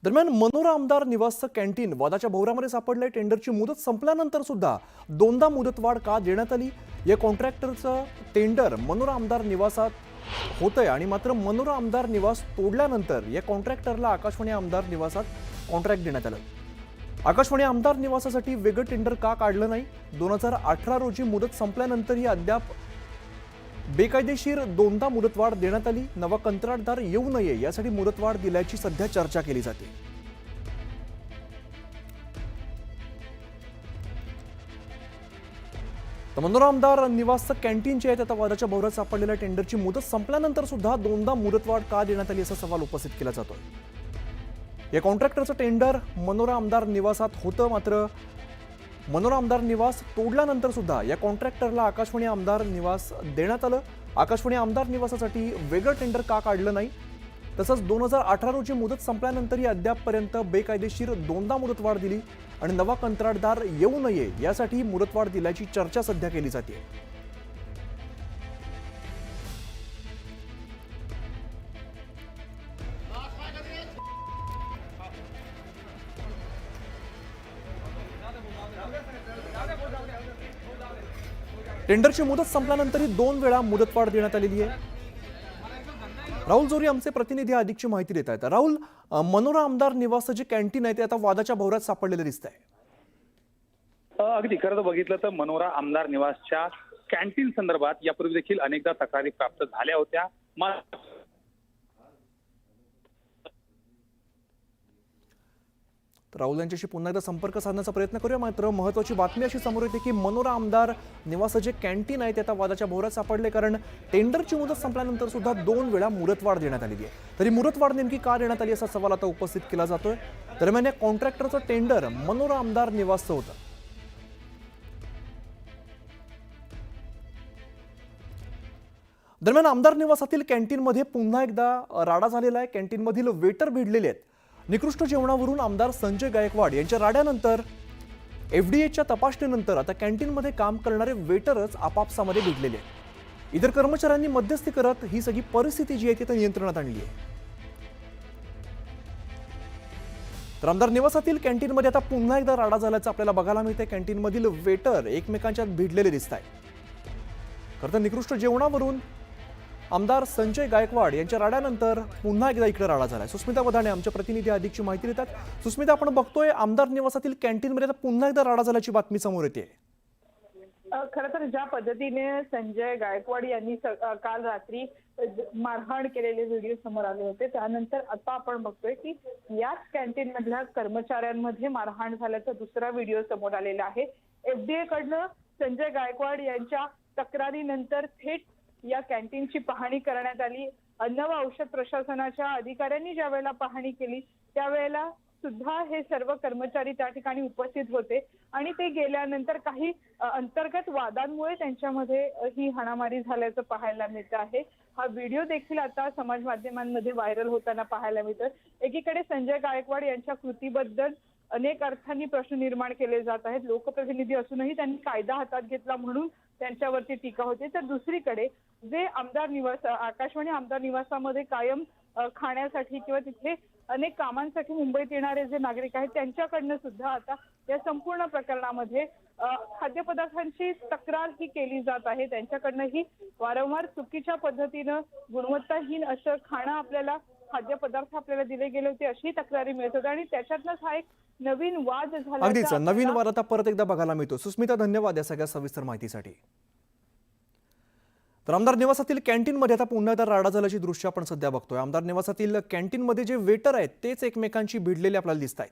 दरम्यान मनोरा आमदार निवासचं कॅन्टीन वादाच्या भोवऱ्यामध्ये सापडलंय। टेंडरची मुदत संपल्यानंतर सुद्धा दोनदा मुदतवाढ का देण्यात आली? या कॉन्ट्रॅक्टरचं टेंडर मनोरा आमदार निवासात होतंय आणि मात्र मनोरा आमदार निवास तोडल्यानंतर या कॉन्ट्रॅक्टरला आकाशवाणी आमदार निवासात कॉन्ट्रॅक्ट देण्यात आलं। आकाशवाणी आमदार निवासासाठी वेगळं टेंडर का काढलं नाही? 2018 रोजी मुदत संपल्यानंतरही अद्याप बेकायदेशीर दोनदा मुदतवाढ देण्यात आली। नवा कंत्राटदार येऊ नये यासाठी मुदतवाढ दिल्याची सध्या चर्चा केली जाते। मनोरा आमदार निवासचं कॅन्टीन जे आहे आता वादाच्या भोवऱ्यात सापडलेल्या टेंडरची मुदत संपल्यानंतर सुद्धा दोनदा मुदतवाढ का देण्यात आली असा सवाल उपस्थित केला जातोय। या कॉन्ट्रॅक्टरचं टेंडर मनोरा आमदार निवासात होतं, मात्र मनोरा आमदार निवास तोडल्यानंतर सुद्धा या कॉन्ट्रॅक्टरला आकाशवाणी आमदार निवास देण्यात आलं। आकाशवाणी आमदार निवासासाठी वेगळं टेंडर का काढलं नाही? तसंच 2018 रोजी मुदत संपल्यानंतरही अद्यापपर्यंत बेकायदेशीर दोनदा मुदतवाढ दिली आणि नवा कंत्राटदार येऊ नये यासाठी मुदतवाढ दिल्याची चर्चा सध्या केली जाते। टेंडरची मुदत संपल्यानंतरही 2 वेळा मुदतवाढ देण्यात आलेली आहे। राहुल जोरी आमचे प्रतिनिधी अधिकची माहिती देत आहेत। राहुल, मनोरा आमदार निवासचं जे कॅन्टीन आहे ते आता वादाच्या भोवऱ्यात सापडलेलं दिसतंय। अगदी खरं तर बघितलं तर मनोरा आमदार निवासच्या कॅन्टीन संदर्भात यापूर्वी देखील अनेकदा तक्रारी प्राप्त झाल्या होत्या। राहुल यांच्याशी पुन्हा एकदा संपर्क साधण्याचा प्रयत्न करूया, मात्र महत्त्वाची बातमी अशी समोर येते की मनोरा आमदार निवासाचे जे कॅन्टीन आहे ते आता वादाच्या भोवऱ्यात सापडले, कारण टेंडरची मुदत संपल्यानंतर सुद्धा 2 वेळा मुदतवाढ देण्यात आलेली आहे। तरी मुदतवाढ नेमकी का देण्यात आली असा सवाल आता उपस्थित केला जातोय। दरम्यान या कॉन्ट्रॅक्टरचं टेंडर मनोरा आमदार निवासचं होतं। दरम्यान आमदार निवासातील कॅन्टीनमध्ये पुन्हा एकदा राडा झालेला आहे। कॅन्टीनमधील वेटर भिडलेले आहेत। निकृष्ट जेवणावरून आमदार संजय गायकवाड यांच्या राड्यानंतर एफडीएच्या तपासणीनंतर आता कॅन्टीनमध्ये काम करणारे वेटरच आपापसामध्ये भिडलेले आहेत। इतर कर्मचाऱ्यांनी मध्यस्थी करत ही सगळी परिस्थिती जी आहे ती नियंत्रणात आणली आहे। तर आमदार निवासातील कॅन्टीनमध्ये आता पुन्हा एकदा राडा झाल्याचं आपल्याला बघायला मिळतंय। कॅन्टीनमधील वेटर एकमेकांच्यात भिडलेले दिसत आहेत। खरं तर निकृष्ट जेवणावरून आमदार संजय गायकवाड यांच्या राड्यानंतर पुन्हा एकदा इकडे राडा झालाय। सुस्मिता वधाणे आमच्या प्रतिनिधी अधिकची माहिती देतात। सुस्मिता, आपण बघतोय आमदार निवासातील कॅन्टीनमध्ये आता पुन्हा एकदा राडा झाल्याची बातमी समोर येते। खरं तर ज्या पद्धतीने संजय गायकवाड यांनी काल रात्री मारहाण केलेले व्हिडिओ समोर आले होते, त्यानंतर आता आपण बघतोय की याच कॅन्टीन मधल्या कर्मचाऱ्यांमध्ये मारहाण झाल्याचा दुसरा व्हिडिओ समोर आलेला आहे। एफडीए कडनं संजय गायकवाड यांच्या तक्रारीनंतर थेट या कॅन्टीनची पाहणी करण्यात आली। अन्न व औषध प्रशासनाच्या अधिकाऱ्यांनी ज्या वेळेला पाहणी केली त्यावेळेला सुद्धा हे सर्व कर्मचारी त्या ठिकाणी उपस्थित होते आणि ते गेल्यानंतर काही अंतर्गत वादांमुळे त्यांच्यामध्ये ही हाणामारी झाल्याचं पाहायला मिळतं आहे। हा व्हिडिओ देखील आता समाज माध्यमांमध्ये व्हायरल होताना पाहायला मिळतं। एकीकडे संजय गायकवाड यांच्या कृतीबद्दल अनेक अर्थांनी प्रश्न निर्माण केले जात आहेत। लोकप्रतिनिधी असूनही त्यांनी कायदा हातात घेतला म्हणून त्यांच्यावरती टीका होते। तर दुसरीकडे जे आमदार निवास आकाशवाणी आमदार निवासामध्ये कायम खाण्यासाठी किंवा तिथे अनेक कामांसाठी मुंबईत येणारे जे नागरिक आहेत त्यांच्याकडनं सुद्धा आता या संपूर्ण प्रकरणामध्ये खाद्यपदार्थांची तक्रार ही केली जात आहे। त्यांच्याकडनं ही वारंवार चुकीच्या पद्धतीनं गुणवत्ताहीन असं खाणं आपल्याला खाद्यपदार्थ आपल्याला दिले गेले होते अशी तक्रारी मिळत होती आणि त्याच्यातनंच हा एक नवीन वाद झाला। अगदीच नवीन वाद आता परत एकदा बघायला मिळतो। सुस्मिता, धन्यवाद या सगळ्या सविस्तर माहितीसाठी। तर आमदार निवासातील कॅन्टीनमध्ये आता पुन्हा एकदा राडा झाल्याची दृश्य आपण सध्या बघतोय। आमदार निवासातील कॅन्टीनमध्ये जे वेटर आहेत तेच एकमेकांशी भिडलेले आपल्याला दिसत आहेत।